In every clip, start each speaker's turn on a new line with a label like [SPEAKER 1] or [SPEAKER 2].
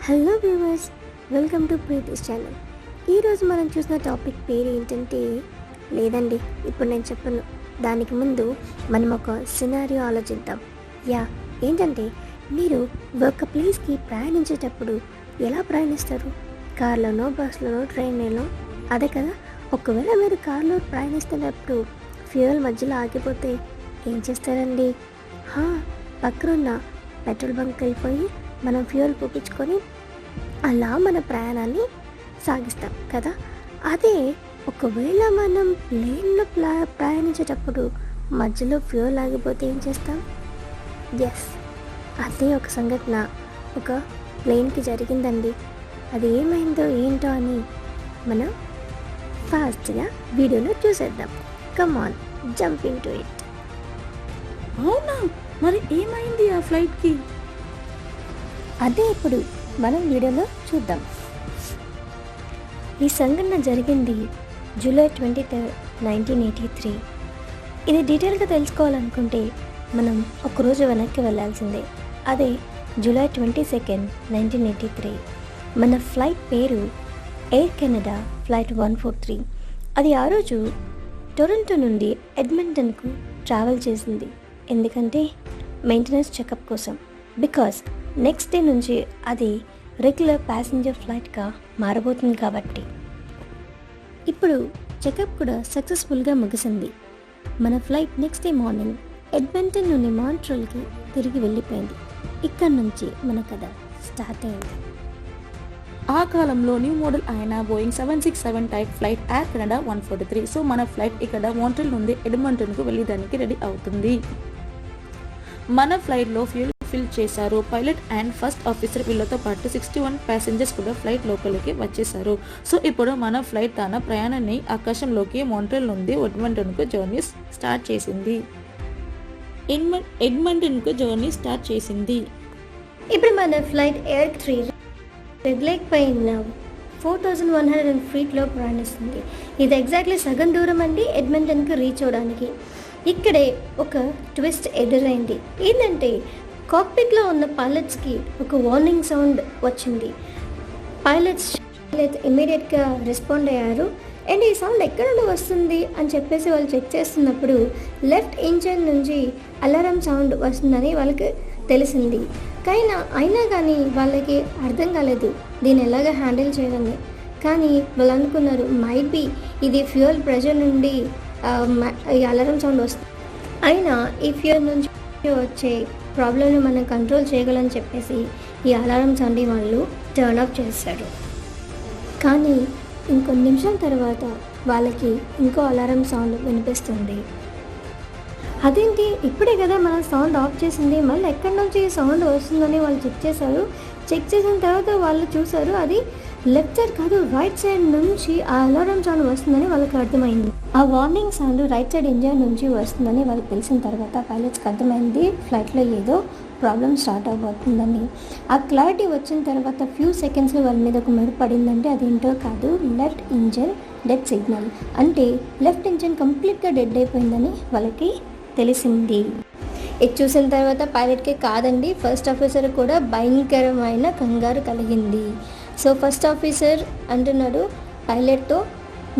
[SPEAKER 1] Hello viewers, welcome to Preethi's channel. ఈరోజు మనం చూసిన టాపిక్ పేరు ఏంటంటే, లేదండి ఇప్పుడు నేను చెప్పను, దానికి ముందు మనం ఒక సినారియో ఆలోచిద్దాం. ఏంటంటే, మీరు ఒక ప్లేస్కి ప్రయాణించేటప్పుడు ఎలా ప్రయాణిస్తారు? కార్లోనో, బస్సులోనో, ట్రైన్లోనో? అదే కదా. ఒకవేళ మీరు కార్లో ప్రయాణిస్తున్నప్పుడు ఫ్యూయల్ మధ్యలో ఆగిపోతే ఏం చేస్తారండి? పక్కనున్న పెట్రోల్ బంక్కి వెళ్ళిపోయి మనం ఫ్యూయల్ పోపించుకొని అలా మన ప్రయాణాన్ని సాగిస్తాం కదా. అదే ఒకవేళ మనం ప్లేన్లో ప్రయాణించేటప్పుడు మధ్యలో ఫ్యూయల్ ఆగిపోతే ఏం చేస్తాం? అదే ఒక సంఘటన ఒక ప్లేన్కి జరిగిందండి. అది ఏమైందో ఏంటో అని మనం ఫాస్ట్గా వీడియోలో చూసేద్దాం. Come on, jump in to it.
[SPEAKER 2] అవునా, మరి ఏమైంది ఆ ఫ్లైట్కి?
[SPEAKER 1] అదే ఇప్పుడు మనం వీడియోలో చూద్దాం. ఈ సంఘటన జరిగింది జూలై 23, 1983. ఇది డీటెయిల్గా తెలుసుకోవాలనుకుంటే మనం ఒకరోజు వెనక్కి వెళ్ళాల్సిందే. అదే జూలై 22, 1983. మన ఫ్లైట్ పేరు ఎయిర్ కెనడా ఫ్లైట్ 143. అది ఆ రోజు టొరంటో నుండి ఎడ్మంటన్కు ట్రావెల్ చేసింది. ఎందుకంటే మెయింటెనెన్స్ చెకప్ కోసం. బికాస్ నెక్స్ట్ డే నుంచి అది రెగ్యులర్ ప్యాసింజర్ ఫ్లైట్గా మారబోతుంది కాబట్టి. ఇప్పుడు చెకప్ కూడా సక్సెస్ఫుల్గా ముగిసింది. మన ఫ్లైట్ నెక్స్ట్ డే మార్నింగ్ ఎడ్మంటన్ నుండి మాంట్రియల్కి తిరిగి వెళ్ళిపోయింది. ఇక్కడ నుంచి మన కథ స్టార్ట్ అయింది.
[SPEAKER 2] ఆ కాలంలో న్యూ మోడల్ అయిన Boeing 767 type flight air Canada 143. So మన ఫ్లైట్ ఇక్కడ మాంట్రియల్ నుండి ఎడ్మంటన్కు వెళ్ళడానికి రెడీ అవుతుంది. మన ఫ్లైట్లో ఫ్యూల్ ఫిల్ చేశారు. పైలట్ అండ్ ఫస్ట్ ఆఫీసర్ వీళ్ళతో పాటు 61 ప్యాసింజర్స్ కూడా ఫ్లైట్ లోపలికి వచ్చేసారు. సో ఇప్పుడు మన ఫ్లైట్ తన ప్రయాణాన్ని ఆకాశంలోకి మాంట్రియల్ నుండి ఎడ్మంటన్కు జర్నీ స్టార్ట్ చేసింది.
[SPEAKER 1] ఇప్పుడు మన ఫ్లైట్ ఎయిర్ 3 రెడ్ లేక్ పైన 4100 ఫీట్లో ప్రయాణిస్తుంది. ఇది ఎగ్జాక్ట్లీ సగం దూరం అండి ఎడ్మంటన్కి రీచ్ అవడానికి. ఇక్కడే ఒక ట్విస్ట్ ఎదురైంది. ఏంటంటే కాక్పిట్లో ఉన్న పైలట్స్కి ఒక వార్నింగ్ సౌండ్ వచ్చింది. పైలట్స్ ఇమీడియట్గా రెస్పాండ్ అయ్యారు. అండ్ ఈ సౌండ్ ఎక్కడ నుండి వస్తుంది అని చెప్పేసి వాళ్ళు చెక్ చేస్తున్నప్పుడు లెఫ్ట్ ఇంజన్ నుంచి అలారం సౌండ్ వస్తుందని వాళ్ళకి తెలిసింది. అయినా కానీ వాళ్ళకి అర్థం కాలేదు దీన్ని ఎలాగ హ్యాండిల్ చేయాలని. కానీ వాళ్ళు అనుకున్నారు మైట్ బి ఇది ఫ్యూయల్ ప్రెషర్ నుండి ఈ అలారం సౌండ్ వస్తుంది. అయినా ఈ ఫ్యూయల్ నుంచి వచ్చే ప్రాబ్లమ్ని మనం కంట్రోల్ చేయగలని చెప్పేసి ఈ అలారం సౌండ్ని వాళ్ళు టర్న్ ఆఫ్ చేశారు. కానీ ఇంకొన్ని నిమిషాల తర్వాత వాళ్ళకి ఇంకో అలారం సౌండ్ వినిపిస్తుంది. అదేంటి, ఇప్పుడే కదా మనం సౌండ్ ఆఫ్ చేసింది, మళ్ళీ ఎక్కడి నుంచి సౌండ్ వస్తుందని వాళ్ళు చెక్ చేశారు. చెక్ చేసిన తర్వాత వాళ్ళు చూసారు అది లెఫ్ట్ సైడ్ కాదు రైట్ సైడ్ నుంచి ఆ అలారం సౌండ్ వస్తుందని వాళ్ళకి అర్థమైంది. ఆ warning sound right side engine నుంచి వస్తుందని వాళ్ళకి తెలిసిన తర్వాత పైలట్స్కి అర్థమైంది ఫ్లైట్లో ఏదో ప్రాబ్లం స్టార్ట్ అవబోతుందని. ఆ క్లారిటీ వచ్చిన తర్వాత ఫ్యూ సెకండ్స్లో వాళ్ళ మీద ఒక మెరుపు పడిందంటే అదేంటో కాదు, లెఫ్ట్ ఇంజన్ డెడ్ సిగ్నల్. అంటే లెఫ్ట్ ఇంజన్ కంప్లీట్గా డెడ్ అయిపోయిందని వాళ్ళకి తెలిసింది. ఇది చూసిన తర్వాత పైలట్కే కాదండి ఫస్ట్ ఆఫీసర్ కూడా భయంకరమైన కంగారు కలిగింది. సో ఫస్ట్ ఆఫీసర్ అంటున్నాడు పైలట్తో,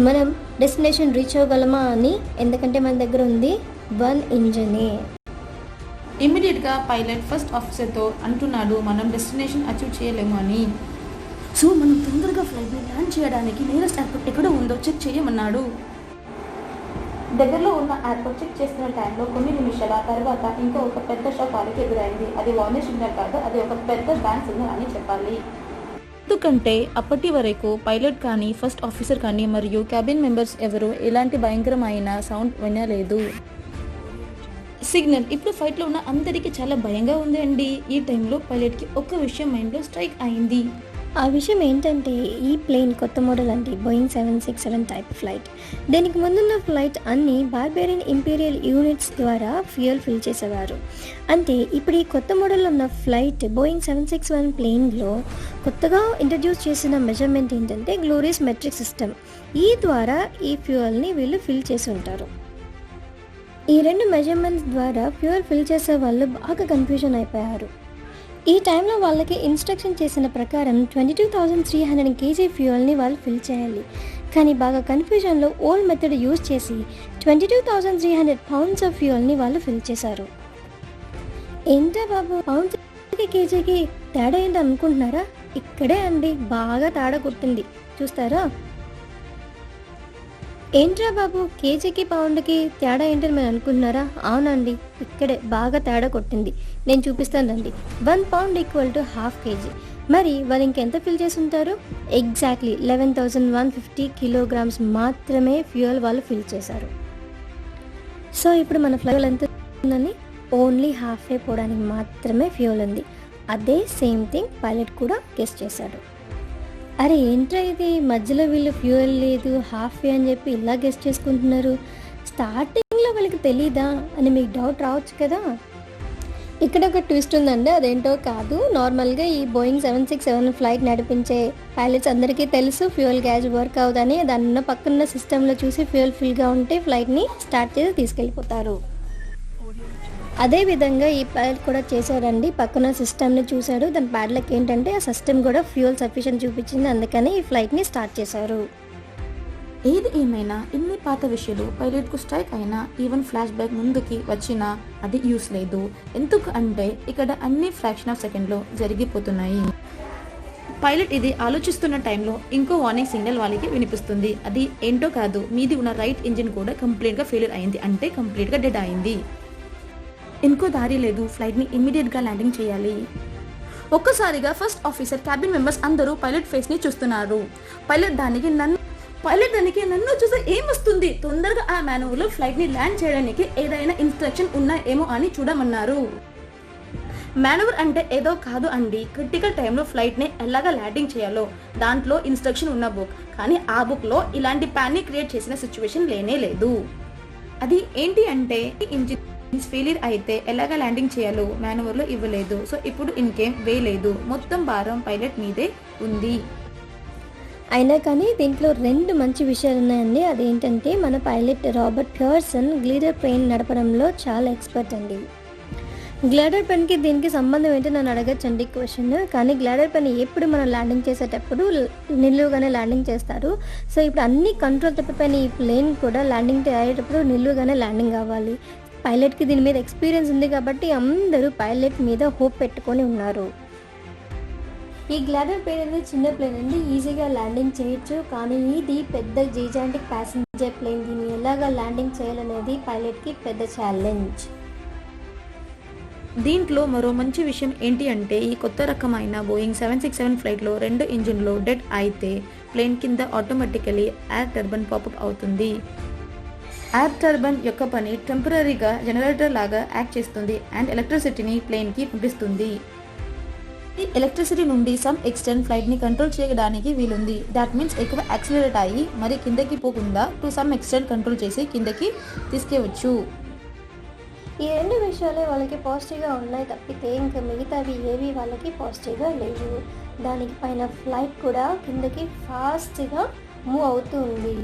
[SPEAKER 1] మనం డెస్టినేషన్ రీచ్ అవ్వగలమా అని, ఎందుకంటే మన దగ్గర ఉంది 1 ఇంజనే.
[SPEAKER 2] ఇమ్మీడియట్గా పైలట్ ఫస్ట్ ఆఫీసర్తో అంటున్నాడు మనం డెస్టినేషన్ అచీవ్ చేయలేము అని. సో మనం తొందరగా ఫ్లైట్ని ల్యాండ్ చేయడానికి నియరెస్ట్ ఎయిర్పోర్ట్ ఎక్కడ ఉందో చెక్ చేయమన్నాడు. దగ్గరలో ఉన్న ఎయిర్పోర్ట్ చెక్ చేస్తున్న టైంలో కొన్ని నిమిషాల తర్వాత ఇంకో ఒక పెద్ద షాక్ వాళ్ళకి ఎదురైంది. అది వార్నింగ్ సిగ్నల్ కాదు, అది ఒక పెద్ద బ్యాంక్ సిగ్నల్ అని చెప్పాలి. ఎందుకంటే అప్పటి వరకు పైలట్ కానీ ఫస్ట్ ఆఫీసర్ కానీ మరియు క్యాబిన్ మెంబర్స్ ఎవరు ఎలాంటి భయంకరమైన సౌండ్ వినలేదు. సిగ్నల్ ఇప్పుడు ఫ్లైట్లో ఉన్న అందరికీ చాలా భయంగా ఉంది అండి. ఈ టైంలో పైలట్కి ఒక విషయం మైండ్లో స్ట్రైక్ అయింది.
[SPEAKER 1] ఆ విషయం ఏంటంటే ఈ ప్లేన్ కొత్త మోడల్ అండి, బోయింగ్ 767 టైప్ ఫ్లైట్. దీనికి ముందున్న ఫ్లైట్ అన్ని బార్బేరియన్ ఇంపీరియల్ యూనిట్స్ ద్వారా ఫ్యూయల్ ఫిల్ చేసేవారు. అంటే ఇప్పుడు ఈ కొత్త మోడల్ ఉన్న ఫ్లైట్ బోయింగ్ 761 ప్లేన్లో కొత్తగా ఇంట్రడ్యూస్ చేసిన మెజర్మెంట్ ఏంటంటే గ్లోరియస్ మెట్రిక్ సిస్టమ్. ఈ ద్వారా ఈ ఫ్యూయల్ని వీళ్ళు ఫిల్ చేసి ఉంటారు. ఈ 2 మెజర్మెంట్స్ ద్వారా ఫ్యూయల్ ఫిల్ చేసే వాళ్ళు బాగా కన్ఫ్యూజన్ అయిపోయారు. ఈ టైంలో వాళ్ళకి ఇన్స్ట్రక్షన్ చేసిన ప్రకారం 22,300 kg ఫ్యూయల్ని వాళ్ళు ఫిల్ చేయాలి. కానీ బాగా కన్ఫ్యూజన్లో ఓల్డ్ మెథడ్ యూజ్ చేసి 22,300 pounds ఆఫ్ ఫ్యూయల్ని వాళ్ళు ఫిల్ చేశారు. ఏంటా బాబు పౌండ్స్కి కేజీకి తేడా ఏంటి అనుకుంటున్నారా? ఇక్కడే అండి బాగా తేడా కొట్టింది, చూస్తారా? ఏంట్రా బాబు కేజీకి పౌండ్కి తేడా ఏంటని మీరు అనుకుంటున్నారా? అవునండి, ఇక్కడే బాగా తేడా కొట్టింది. నేను చూపిస్తానండి. 1 pound ఈక్వల్ టు ½ kg. మరి వాళ్ళు ఇంకెంత ఫిల్ చేసి ఉంటారు? ఎగ్జాక్ట్లీ 11,150 kilograms మాత్రమే ఫ్యూయల్ వాళ్ళు ఫిల్ చేశారు. సో ఇప్పుడు మన ఫ్యూయల్ ఎంత ఉందని ఓన్లీ హాఫే పోవడానికి మాత్రమే ఫ్యూయల్ ఉంది. అదే సేమ్ థింగ్ పైలట్ కూడా గెస్ చేశాడు. అరే ఏంట్రా ఇది, మధ్యలో వీళ్ళు ఫ్యూయల్ లేదు హాఫ్ అని చెప్పి ఇలా గెస్ట్ చేసుకుంటున్నారు, స్టార్టింగ్లో వాళ్ళకి తెలీదా అని మీకు డౌట్ రావచ్చు కదా. ఇక్కడ ఒక ట్విస్ట్ ఉందండి, అదేంటో కాదు. నార్మల్గా ఈ బోయింగ్ 767 ఫ్లైట్ నడిపించే పైలట్స్ అందరికీ తెలుసు ఫ్యూయల్ గ్యాస్ వర్క్ అవుదని. దానిన్న పక్కన సిస్టంలో చూసి ఫ్యూయల్ ఫుల్గా ఉంటే ఫ్లైట్ని స్టార్ట్ చేసి తీసుకెళ్ళిపోతారు. అదేవిధంగా ఈ పైలట్ కూడా చేశాడండి. పక్కన సిస్టమ్ని చూశాడు, దాని ప్యాడ్లకు ఏంటంటే ఆ సిస్టమ్ కూడా ఫ్యూయల్ సఫిషియెంట్ చూపించింది, అందుకని ఈ ఫ్లైట్ని స్టార్ట్ చేశారు.
[SPEAKER 2] ఏది ఏమైనా ఇన్ని పాత విషయాలు పైలట్కు స్ట్రైక్ అయినా ఈవెన్ ఫ్లాష్ బ్యాక్ ముందుకి వచ్చినా అది యూస్ లేదు. ఎందుకు అంటే ఇక్కడ అన్ని ఫ్రాక్షన్ ఆఫ్ సెకండ్లో జరిగిపోతున్నాయి. పైలట్ ఇది ఆలోచిస్తున్న టైంలో ఇంకో వార్నింగ్ సిగ్నల్ వాళ్ళకి వినిపిస్తుంది. అది ఏంటో కాదు, మీది ఉన్న రైట్ ఇంజిన్ కూడా కంప్లీట్గా ఫెయిల్యూర్ అయింది, అంటే కంప్లీట్గా డెడ్ అయింది. ఇంకో దారి లేదు, ఫ్లైట్ని ఇమ్మీడియట్గా ల్యాండింగ్ చేయాలి. ఒక్కసారిగా ఫస్ట్ ఆఫీసర్ క్యాబిన్ మెంబర్స్ అందరూ పైలట్ ఫేస్ని చూస్తున్నారు. పైలట్ దానికి నన్ను చూస్తే ఏమొస్తుంది, తొందరగా ఆ మాన్యువల్లో ఫ్లైట్ని ల్యాండ్ చేయడానికి ఏదైనా ఇన్స్ట్రక్షన్ ఉన్నా ఏమో అని చూడమన్నారు. మాన్యువర్ అంటే ఏదో కాదు అండి, క్రిటికల్ టైంలో ఫ్లైట్ని ఎలాగా ల్యాండింగ్ చేయాలో దాంట్లో ఇన్స్ట్రక్షన్ ఉన్న బుక్. కానీ ఆ బుక్లో ఇలాంటి ప్యానిక్ క్రియేట్ చేసిన సిచ్యువేషన్ లేనే లేదు. అది ఏంటి అంటే ఇంజిన్ ఫెయిలియర్ అయితే ఎలాగా ల్యాండింగ్ చేయాలో మాన్యువర్లో ఇవ్వలేదు. సో ఇప్పుడు ఇంకేం వేయలేదు, మొత్తం భారం పైలట్ మీదే ఉంది.
[SPEAKER 1] అయినా కానీ దీంట్లో 2 మంచి విషయాలు ఉన్నాయండి. అదేంటంటే మన pilot Robert Pearson glider plane నడపడంలో చాలా ఎక్స్పర్ట్ అండి. గ్లైడర్ పెన్కి దీనికి సంబంధం ఏంటో నన్ను అడగచ్చండి క్వశ్చన్. కానీ గ్లైడర్ పెన్ ఎప్పుడు మనం ల్యాండింగ్ చేసేటప్పుడు నిలువుగానే ల్యాండింగ్ చేస్తారు. సో ఇప్పుడు అన్ని కంట్రోల్ తప్పిపోయిన ఈ ప్లేన్ కూడా ల్యాండింగ్ అయ్యేటప్పుడు నిలువుగానే ల్యాండింగ్ అవ్వాలి. పైలట్కి దీని మీద ఎక్స్పీరియన్స్ ఉంది కాబట్టి అందరూ పైలట్ మీద హోప్ పెట్టుకొని ఉన్నారు. ఈ గ్లైడర్ ప్లేన్ అనేది చిన్న ప్లేన్ అండి, ఈజీగా ల్యాండింగ్ చేయొచ్చు. కానీ ఇది పెద్ద జిజాంటిక్ ప్యాసింజర్ ప్లేన్, దీన్ని ఎలాగా ల్యాండింగ్ చేయాలనేది పైలట్కి పెద్ద ఛాలెంజ్.
[SPEAKER 2] దీంట్లో మరో మంచి విషయం ఏంటి అంటే ఈ కొత్త రకమైన బోయింగ్ 767 ఫ్లైట్లో 2 ఇంజిన్లు డెడ్ అయితే ప్లేన్ కింద ఆటోమేటికలీ ఎయిర్ టర్బైన్ పాపప్ అవుతుంది. ఎయిర్ టర్బైన్ యొక్క పని టెంపరీగా జనరేటర్ లాగా యాక్ట్ చేస్తుంది అండ్ ఎలక్ట్రిసిటీని ప్లేన్కి పంపిస్తుంది. ఈ ఎలక్ట్రిసిటీ నుండి సమ్ ఎక్స్టెంట్ ఫ్లైట్ని కంట్రోల్ చేయడానికి వీలుంది. దాట్ మీన్స్ ఎక్కువ యాక్సిలరేట్ అయ్యి మరి కిందకి పోకుండా టు సమ్ ఎక్స్టెంట్ కంట్రోల్ చేసి కిందకి తీసుకెవచ్చు.
[SPEAKER 1] ఈ 2 విషయాలే వాళ్ళకి పాజిటివ్గా ఉన్నాయి తప్పితే ఇంకా మిగతావి ఏవి వాళ్ళకి పాజిటివ్గా లేవు. దానికి పైన ఫ్లైట్ కూడా కిందకి ఫాస్ట్గా మూవ్ అవుతూ ఉంది.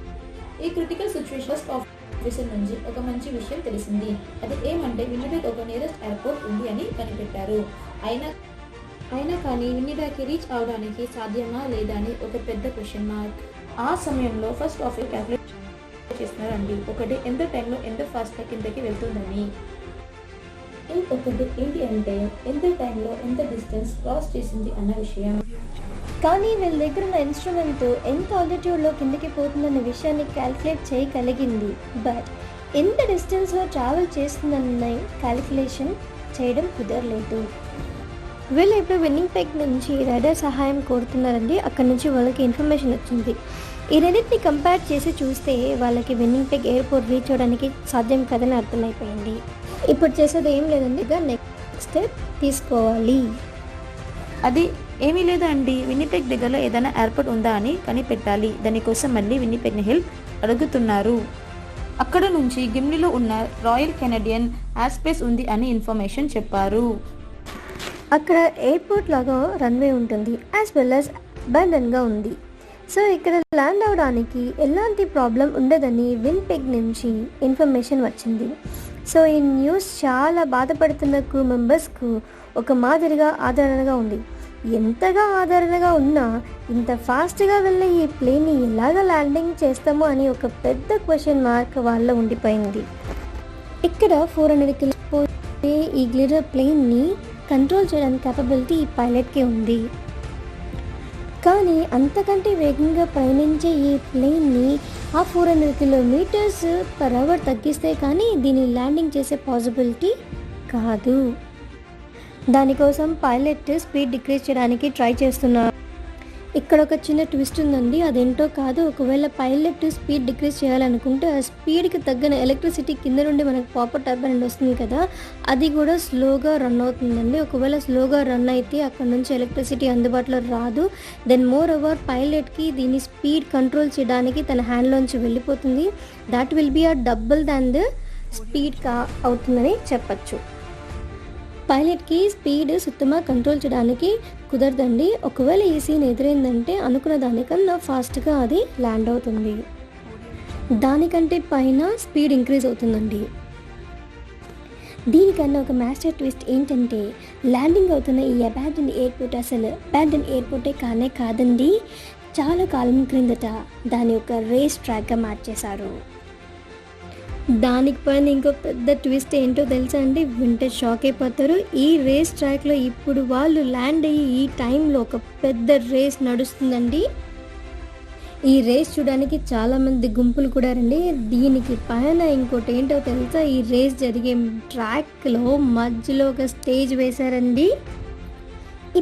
[SPEAKER 2] ఈ క్రిటికల్ సిచ్యువేషన్స్ ఆఫీసర్ నుంచి ఒక మంచి విషయం తెలిసింది. అది ఏమంటే వినిపెగ్ ఒక నియరెస్ట్ ఎయిర్పోర్ట్ ఉంది అని కనిపెట్టారు. అయినా కానీ వినిపెగ్కి రీచ్ అవడానికి సాధ్యమా లేదా అని ఒక పెద్ద క్వశ్చన్ మార్క్. ఆ సమయంలో ఫస్ట్ ఆఫీసర్ క్యాల్కులేట్ చేస్తున్నారండి. ఒకటి ఎంత టైంలో ఎంత ఫాస్ట్గా కిందకి వెళ్తుందని, ఇంకొకటి ఏంటి అంటే ఎంత టైంలో ఎంత డిస్టెన్స్ క్రాస్ చేసింది అన్న విషయం.
[SPEAKER 1] కానీ వీళ్ళ దగ్గర ఉన్న ఇన్స్ట్రుమెంట్ ఎంత ఆల్టిట్యూడ్లో కిందకి పోతుందన్న విషయాన్ని క్యాల్కులేట్ చేయగలిగింది. బట్ ఎంత డిస్టెన్స్లో ట్రావెల్ చేస్తుందన్న క్యాల్కులేషన్ చేయడం కుదరలేదు. వీళ్ళు ఇప్పుడు విన్నిపెగ్ నుంచి రైడర్ సహాయం కోరుతున్నారండి. అక్కడి నుంచి వాళ్ళకి ఇన్ఫర్మేషన్ వచ్చింది. ఈ రెండింటిని కంపేర్ చేసి చూస్తే వాళ్ళకి విన్నిపెగ్ ఎయిర్పోర్ట్ రీచ్ అవ్వడానికి సాధ్యం కదని అర్థమైపోయింది. ఇప్పుడు చేసేది ఏం లేదండి, నెక్స్ట్ స్టెప్ తీసుకోవాలి.
[SPEAKER 2] అది ఏమీ లేదండి, విన్నిపెగ్ దగ్గరలో ఏదైనా ఎయిర్పోర్ట్ ఉందా అని కనిపెట్టాలి. దానికోసం మళ్ళీ విన్నిపెగ్ని హెల్ప్ అడుగుతున్నారు. అక్కడ నుంచి గిమ్లీలో ఉన్న రాయల్ కెనడియన్ ఎయిర్ స్పేస్ ఉంది అని ఇన్ఫర్మేషన్ చెప్పారు.
[SPEAKER 1] అక్కడ ఎయిర్పోర్ట్ లాగా రన్వే ఉంటుంది, యాజ్ వెల్ యాజ్ అబాండన్గా ఉంది. సో ఇక్కడ ల్యాండ్ అవడానికి ఎలాంటి ప్రాబ్లం ఉండదని విన్పెగ్ నుంచి ఇన్ఫర్మేషన్ వచ్చింది. సో ఈ న్యూస్ చాలా బాధపడుతున్న క్రూ మెంబర్స్కు ఒక మాదిరిగా ఆదరణగా ఉంది. ఎంతగా ఆదరణగా ఉన్నా ఇంత ఫాస్ట్గా వెళ్ళే ఈ ప్లేన్ని ఎలాగ ల్యాండింగ్ చేస్తామో అని ఒక పెద్ద క్వశ్చన్ మార్క్ వాళ్ళ ఉండిపోయింది. ఇక్కడ 400 కిలోమీటర్స్ ఈ గ్లిడర్ ప్లేన్ని కంట్రోల్ చేయడానికి కేపబిలిటీ ఈ పైలట్కే ఉంది. కానీ అంతకంటే వేగంగా ప్రయాణించే ఈ ప్లేన్ని ఆ 400 కిలోమీటర్స్ పర్ అవర్ తగ్గిస్తే కానీ దీన్ని ల్యాండింగ్ చేసే పాసిబిలిటీ కాదు. దానికోసం పైలట్ స్పీడ్ డిక్రీజ్ చేయడానికి ట్రై చేస్తున్నారు. ఇక్కడ ఒక చిన్న ట్విస్ట్ ఉందండి, అదేంటో కాదు. ఒకవేళ పైలట్ స్పీడ్ డిక్రీజ్ చేయాలనుకుంటే ఆ స్పీడ్కి తగ్గిన ఎలక్ట్రిసిటీ కింద నుండి మనకు పాపర్ టర్బైన్ వస్తుంది కదా, అది కూడా స్లోగా రన్ అవుతుందండి. ఒకవేళ స్లోగా రన్ అయితే అక్కడ నుంచి ఎలక్ట్రిసిటీ అందుబాటులో రాదు. దెన్ మోర్ ఓవర్ పైలట్కి దీన్ని స్పీడ్ కంట్రోల్ చేయడానికి తన హ్యాండ్లోంచి వెళ్ళిపోతుంది. దాట్ విల్ బీ ఆ డబుల్ దాన్ ద స్పీడ్ అవుతుందని చెప్పచ్చు. పైలట్కి స్పీడ్ సుత్తమా కంట్రోల్ చేయడానికి కుదరదండి. ఒకవేళ ఈ సీన్ ఎదురైందంటే అనుకున్న దానికన్నా ఫాస్ట్గా అది ల్యాండ్ అవుతుంది. దానికంటే పైన స్పీడ్ ఇంక్రీజ్ అవుతుందండి. దీనికన్నా ఒక మాస్టర్ ట్విస్ట్ ఏంటంటే ల్యాండింగ్ అవుతున్న ఈ అబాండన్ ఎయిర్పోర్ట్ అసలు అబాండన్ ఎయిర్పోర్టే కానే కాదండి. చాలా కాలం క్రిందట దాని ఒక రేస్ ట్రాక్గా మార్చేశారు. దానికి పైన ఇంకో పెద్ద ట్విస్ట్ ఏంటో తెలుసా అండి, వింటే షాక్ అయిపోతారు. ఈ రేస్ ట్రాక్లో ఇప్పుడు వాళ్ళు ల్యాండ్ అయ్యి ఈ టైంలో ఒక పెద్ద రేస్ నడుస్తుందండి. ఈ రేస్ చూడడానికి చాలామంది గుంపులు కూడా రండి. దీనికి పైన ఇంకోటి ఏంటో తెలుసా, ఈ రేస్ జరిగే ట్రాక్లో మధ్యలో ఒక స్టేజ్ వేశారండి.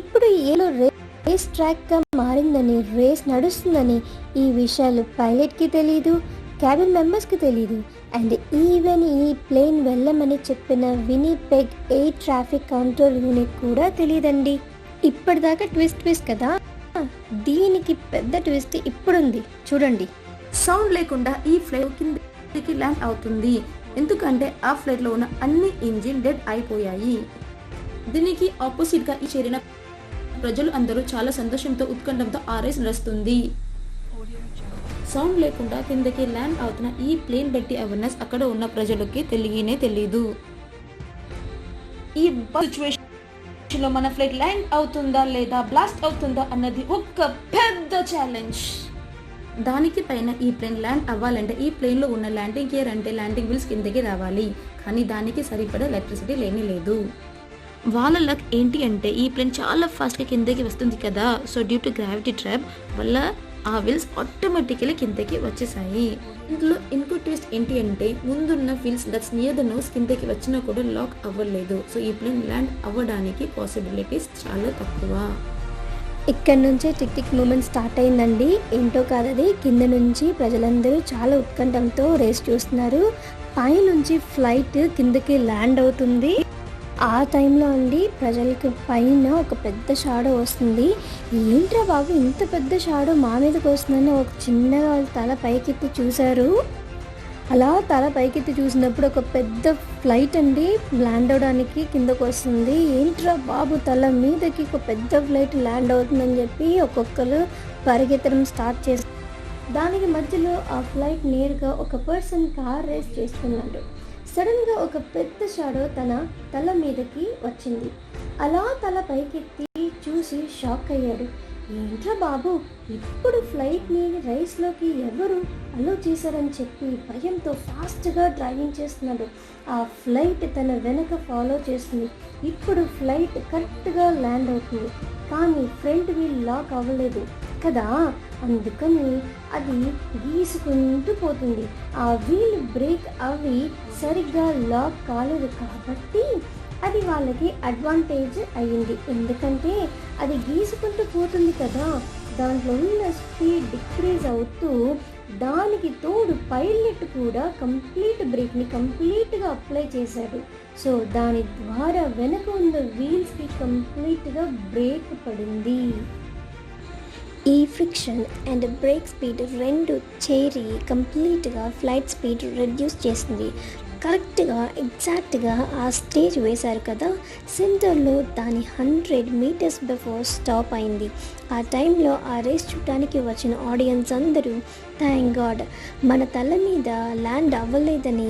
[SPEAKER 1] ఇప్పుడు ఏలో రేస్ ట్రాక్గా మారిందని, రేస్ నడుస్తుందని ఈ విషయాలు పైలట్కి తెలీదు, క్యాబిన్ మెంబర్స్కి తెలీదు. అండ్ ఈవెన్ ఈ ప్లేన్ వెళ్ళమని చెప్పిన వినిపెగ్ ఎయిర్ ట్రాఫిక్ కంట్రోల్ యూనిట్ కూడా తెలియదండి. ఇప్పటిదాకా ట్విస్ట్ కదా, దీనికి పెద్ద ట్విస్ట్ ఇప్పుడుంది చూడండి.
[SPEAKER 2] సౌండ్ లేకుండా ఈ ఫ్లైట్ కిందకి ల్యాండ్ అవుతుంది. ఎందుకంటే ఆ ఫ్లైట్లో ఉన్న అన్ని ఇంజిన్ డెడ్ అయిపోయాయి. దీనికి ఆపోజిట్గా ఈ చేరిన ప్రజలు అందరూ చాలా సంతోషంతో ఉత్కంఠంతో ఆ రేస్ నడుస్తుంది. సౌండ్ లేకుండా కిందకి ల్యాండ్ అవుతున్న ఈ ప్లేన్ బట్టి అవేర్నెస్ అక్కడ ఉన్న ప్రజలకి తెలీదు. ఈ సిచ్యువేషన్లో మన ఫ్లైట్ ల్యాండ్ అవుతుందా లేదా బ్లాస్ట్ అవుతుందా అన్నది ఒక పెద్ద ఛాలెంజ్. దానికి పైన ఈ ప్లేన్ ల్యాండ్ అవ్వాలంటే ఈ ప్లేన్లో ఉన్న ల్యాండింగ్ గేర్ అంటే ల్యాండింగ్ వీల్స్ కిందకి రావాలి. కానీ దానికి సరిపడా ఎలక్ట్రిసిటీ లేదు. వాళ్ళ లక్ ఏంటి అంటే ఈ ప్లేన్ చాలా ఫాస్ట్గా కిందకి వస్తుంది కదా, so due to gravity trap వల్ల ఆ వీల్స్ ఆటోమేటికలీ కిందకి వచ్చేసాయి. ఇందులో ఇంకో ట్విస్ట్ ఏంటి అంటే ముందున్న wheels that's near the nose కిందకి వచ్చినా కూడా లాక్ అవ్వలేదు. సో ఈ ప్లేన్ ల్యాండ్ అవ్వడానికి పాసిబిలిటీస్ చాలా తక్కువ.
[SPEAKER 1] ఇక్కడ నుంచే టిక్ మూమెంట్ స్టార్ట్ అయిందండి. ఏంటో కాదది, కింద నుంచి ప్రజలందరూ చాలా ఉత్కంఠంతో రేస్ చూస్తున్నారు. పైనుంచి ఫ్లైట్ కిందకి ల్యాండ్ అవుతుంది. ఆ టైంలో అండి ప్రజలకు పైన ఒక పెద్ద షాడో వస్తుంది. ఏంట్రా బాబు ఇంత పెద్ద షాడో మా మీదకి వస్తుందని ఒక చిన్నగా తల పైకెత్తి చూశారు. అలా తల పైకెత్తి చూసినప్పుడు ఒక పెద్ద ఫ్లైట్ అండి ల్యాండ్ అవడానికి కిందకు వస్తుంది. ఏంట్రా బాబు తల మీదకి ఒక పెద్ద ఫ్లైట్ ల్యాండ్ అవుతుందని చెప్పి ఒక్కొక్కరు పరిగెత్తడం స్టార్ట్ చేస్తారు. దానికి మధ్యలో ఆ ఫ్లైట్ నేరుగా ఒక పర్సన్ కార్ రేస్ చేస్తున్నాడు. సడన్గా ఒక పెద్ద షాడో తన తల మీదకి వచ్చింది. అలా తల పైకెత్తి చూసి షాక్ అయ్యాడు. ఏంట్రా బాబు ఇప్పుడు ఫ్లైట్ని రైస్లోకి ఎవరు అలో చేశారని చెప్పి భయంతో ఫాస్ట్గా డ్రైవింగ్ చేస్తున్నాడు. ఆ ఫ్లైట్ తన వెనక ఫాలో చేస్తుంది. ఇప్పుడు ఫ్లైట్ కరెక్ట్గా ల్యాండ్ అవుతుంది. కానీ ఫ్రంట్ వీల్ లాక్ అవ్వలేదు కదా, అందుకని అది గీసుకుంటూ పోతుంది. ఆ వీల్ బ్రేక్ అవి సరిగ్గా లాక్ కాలేదు కాబట్టి అది వాళ్ళకి అడ్వాంటేజ్ అయ్యింది. ఎందుకంటే అది గీసుకుంటూ పోతుంది కదా, దాంట్లో ఉన్న స్పీడ్ డిక్రీజ్ అవుతూ దానికి తోడు పైలట్ కూడా కంప్లీట్ బ్రేక్ని కంప్లీట్గా అప్లై చేశాడు. సో దాని ద్వారా వెనక ఉన్న వీల్స్కి కంప్లీట్గా బ్రేక్ పడింది. ఈ ఫ్రిక్షన్ అండ్ బ్రేక్ స్పీడ్ రెండు చేరి కంప్లీట్గా ఫ్లైట్ స్పీడ్ రెడ్యూస్ చేసింది. కరెక్ట్గా ఎగ్జాక్ట్గా ఆ స్టేజ్ వేశారు కదా, సెంటర్లో దాని 100 మీటర్స్ బిఫోర్ స్టాప్ అయింది. ఆ టైంలో ఆ రేస్ చూడటానికి వచ్చిన ఆడియన్స్ అందరూ థ్యాంక్ గాడ్ మన తల మీద ల్యాండ్ అవ్వలేదని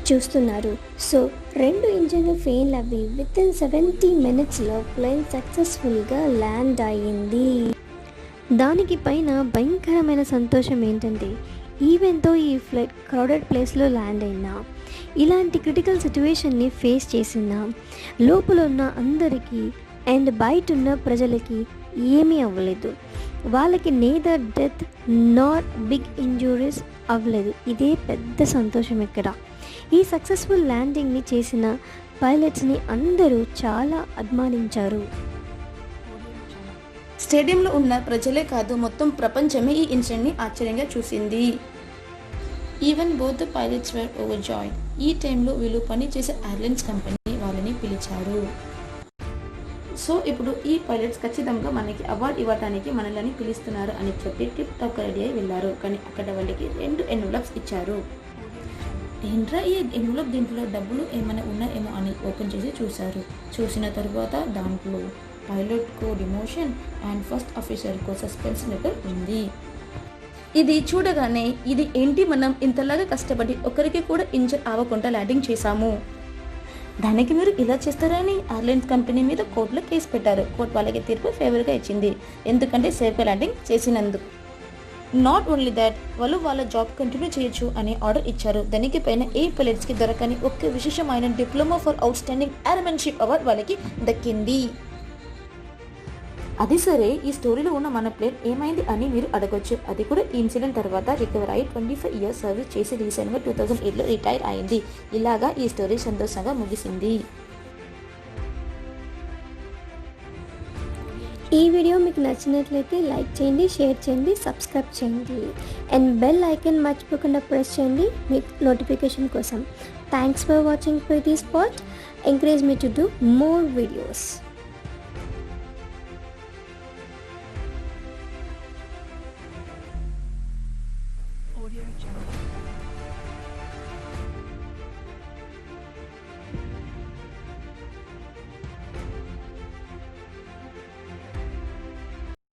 [SPEAKER 1] చూస్తున్నారు. సో 2 ఇంజన్లు ఫెయిల్ అవ్వి వితిన్ 70 మినిట్స్లో ప్లేన్ సక్సెస్ఫుల్గా ల్యాండ్ అయ్యింది. దానికి పైన భయంకరమైన సంతోషం ఏంటంటే ఈవెన్తో ఈ ఫ్లైట్ క్రౌడెడ్ ప్లేస్లో ల్యాండ్ అయినా, ఇలాంటి క్రిటికల్ సిచ్యువేషన్ని ఫేస్ చేసిన లోపల ఉన్న అందరికీ అండ్ బయట ఉన్న ప్రజలకి ఏమీ అవ్వలేదు. వాళ్ళకి neither death not big injuries అవ్వలేదు. ఇదే పెద్ద సంతోషం ఇక్కడ. ఈ సక్సెస్ఫుల్ ల్యాండింగ్ని చేసిన పైలట్స్ని అందరూ చాలా అభిమానించారు.
[SPEAKER 2] స్టేడియంలో ఉన్న ప్రజలే కాదు, మొత్తం ప్రపంచమే ఈ ఇన్సిడెంట్ని ఆశ్చర్యంగా చూసింది. Even both the pilots were over joy. ఈ టైంలో వీళ్ళు పనిచేసే ఎయిర్లైన్స్ కంపెనీ వాళ్ళని పిలిచారు. సో ఇప్పుడు ఈ పైలట్స్ ఖచ్చితంగా మనకి అవార్డు ఇవ్వడానికి మనల్ని పిలుస్తున్నారు అని చెప్పి టిప్ టాప్ రెడీ అయి వెళ్ళారు. కానీ అక్కడ వాళ్ళకి 2 ఎన్వలప్స్ ఇచ్చారు. ఏంట్రా ఈ ఎన్వలప్, దీంట్లో డబ్బులు ఏమైనా ఉన్నాయేమో అని ఓపెన్ చేసి చూశారు. చూసిన తర్వాత దాంట్లో పైలట్కు డిమోషన్ అండ్ ఫస్ట్ ఆఫీసర్కు సస్పెన్స్ లెటర్ ఉంది. ఇది చూడగానే ఇది ఏంటి, మనం ఇంతలాగా కష్టపడి ఒకరికి కూడా ఇంజర్ అవ్వకుండా ల్యాండింగ్ చేశాము, దానికి మీరు ఇలా చేస్తారని ఎయిర్లైన్స్ కంపెనీ మీద కోర్టులో కేసు పెట్టారు. కోర్టు వాళ్ళకి తీర్పు ఫేవర్గా ఇచ్చింది, ఎందుకంటే సేఫ్గా ల్యాండింగ్ చేసినందుకు. నాట్ ఓన్లీ దాట్, వాళ్ళు వాళ్ళ జాబ్ కంటిన్యూ చేయొచ్చు అని ఆర్డర్ ఇచ్చారు. దానికి పైన ఏ పైలట్స్కి దొరకని ఒక విశేషమైన diploma for outstanding airmanship award వాళ్ళకి దక్కింది. అది సరే, ఈ స్టోరీలో ఉన్న మన ప్లేన్ ఏమైంది అని మీరు అడగొచ్చు. అది కూడా ఈ ఇన్సిడెంట్ తర్వాత రికవర్ అయ్యి 25 ఇయర్స్ సర్వీస్ చేసి రీసెంట్గా 2008లో రిటైర్ అయింది. ఇలాగా ఈ స్టోరీ సంతోషంగా ముగిసింది.
[SPEAKER 1] ఈ వీడియో మీకు నచ్చినట్లయితే లైక్ చేయండి, షేర్ చేయండి, సబ్స్క్రైబ్ చేయండి అండ్ బెల్ ఐకాన్ మర్చిపోకుండా ప్రెస్ చేయండి మీకు నోటిఫికేషన్ కోసం. Thanks for watching Preethi spot. Encourage me to do more videos.